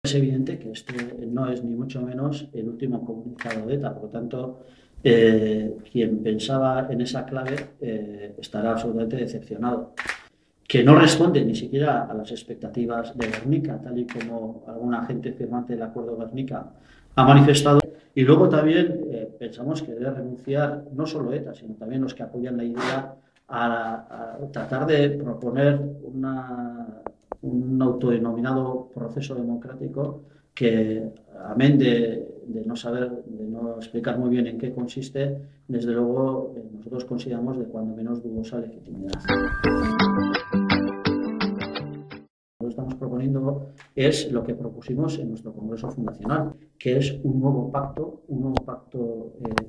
Es evidente que este no es ni mucho menos el último comunicado de ETA, por lo tanto, quien pensaba en esa clave estará absolutamente decepcionado, que no responde ni siquiera a las expectativas de Gernika, tal y como alguna gente firmante del acuerdo de Gernika ha manifestado. Y luego también pensamos que debe renunciar no solo ETA, sino también los que apoyan la idea a tratar de proponer un autodenominado proceso democrático que, amén de no saber, de no explicar muy bien en qué consiste, desde luego nosotros consideramos de cuando menos dudosa legitimidad. Lo que estamos proponiendo es lo que propusimos en nuestro Congreso Fundacional, que es un nuevo pacto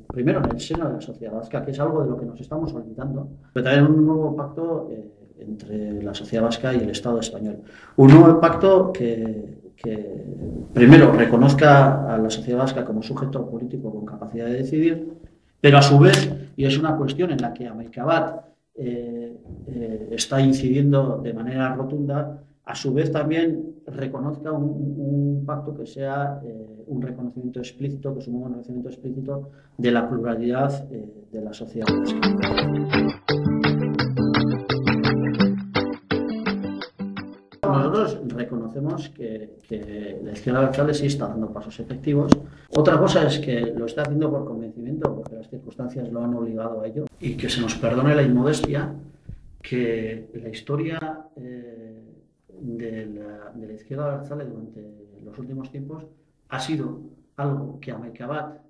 primero en el seno de la sociedad vasca, que es algo de lo que nos estamos olvidando, pero también un nuevo pacto entre la sociedad vasca y el Estado español. Un nuevo pacto que primero reconozca a la sociedad vasca como sujeto político con capacidad de decidir, pero a su vez, y es una cuestión en la que Amilcabat está incidiendo de manera rotunda, a su vez también reconozca un pacto que sea un reconocimiento explícito, que es un reconocimiento explícito de la pluralidad de la sociedad vasca. Nosotros reconocemos que la izquierda abertzale sí está dando pasos efectivos. Otra cosa es que lo está haciendo por convencimiento, porque las circunstancias lo han obligado a ello, y que se nos perdone la inmodestia, que la historia de la izquierda abertzale durante los últimos tiempos ha sido algo que Amilcabat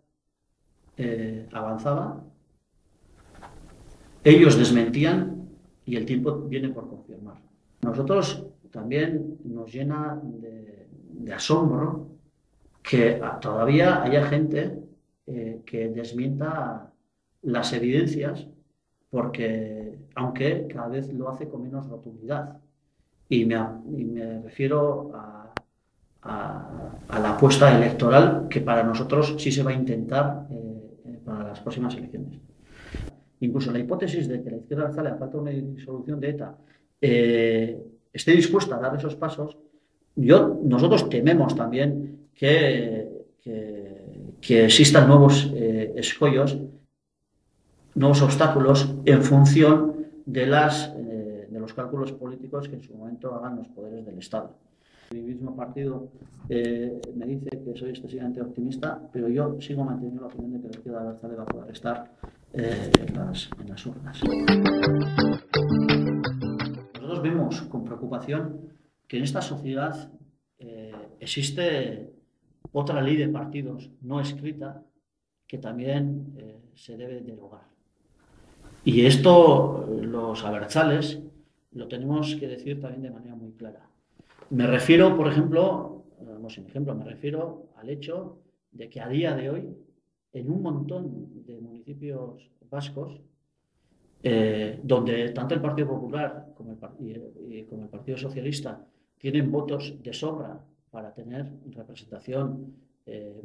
avanzaba, ellos desmentían y el tiempo viene por confirmar. Nosotros también nos llena de asombro que todavía haya gente que desmienta las evidencias, porque aunque cada vez lo hace con menos rotundidad. Y me refiero a la apuesta electoral que para nosotros sí se va a intentar para las próximas elecciones. Incluso la hipótesis de que la izquierda abertzale, a falta de una disolución de ETA, esté dispuesta a dar esos pasos, nosotros tememos también que existan nuevos escollos, nuevos obstáculos en función de los cálculos políticos que en su momento hagan los poderes del Estado. Mi mismo partido me dice que soy excesivamente optimista, pero yo sigo manteniendo la opinión de que la izquierda abertzale va a poder estar en las urnas. Nosotros vemos con preocupación que en esta sociedad existe otra ley de partidos no escrita que también se debe derogar. Y esto los abertzales lo tenemos que decir también de manera muy clara. Me refiero, por ejemplo, me refiero al hecho de que a día de hoy, en un montón de municipios vascos, donde tanto el Partido Popular como el Partido Socialista tienen votos de sobra para tener representación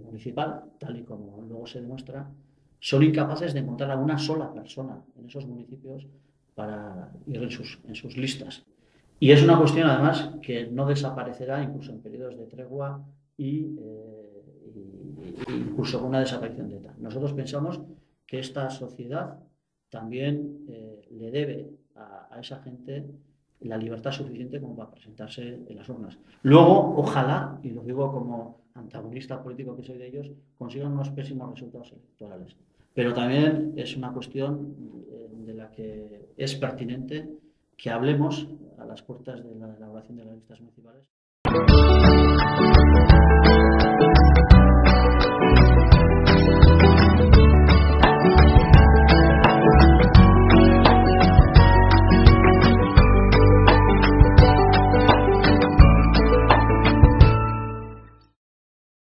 municipal, tal y como luego se demuestra, son incapaces de encontrar a una sola persona en esos municipios para ir en sus listas. Y es una cuestión, además, que no desaparecerá incluso en periodos de tregua y incluso con una desaparición de ETA. Nosotros pensamos que esta sociedad también le debe a esa gente la libertad suficiente como para presentarse en las urnas. Luego, ojalá, y lo digo como antagonista político que soy de ellos, consigan unos pésimos resultados electorales. Pero también es una cuestión de la que es pertinente que hablemos a las puertas de la elaboración de las listas municipales.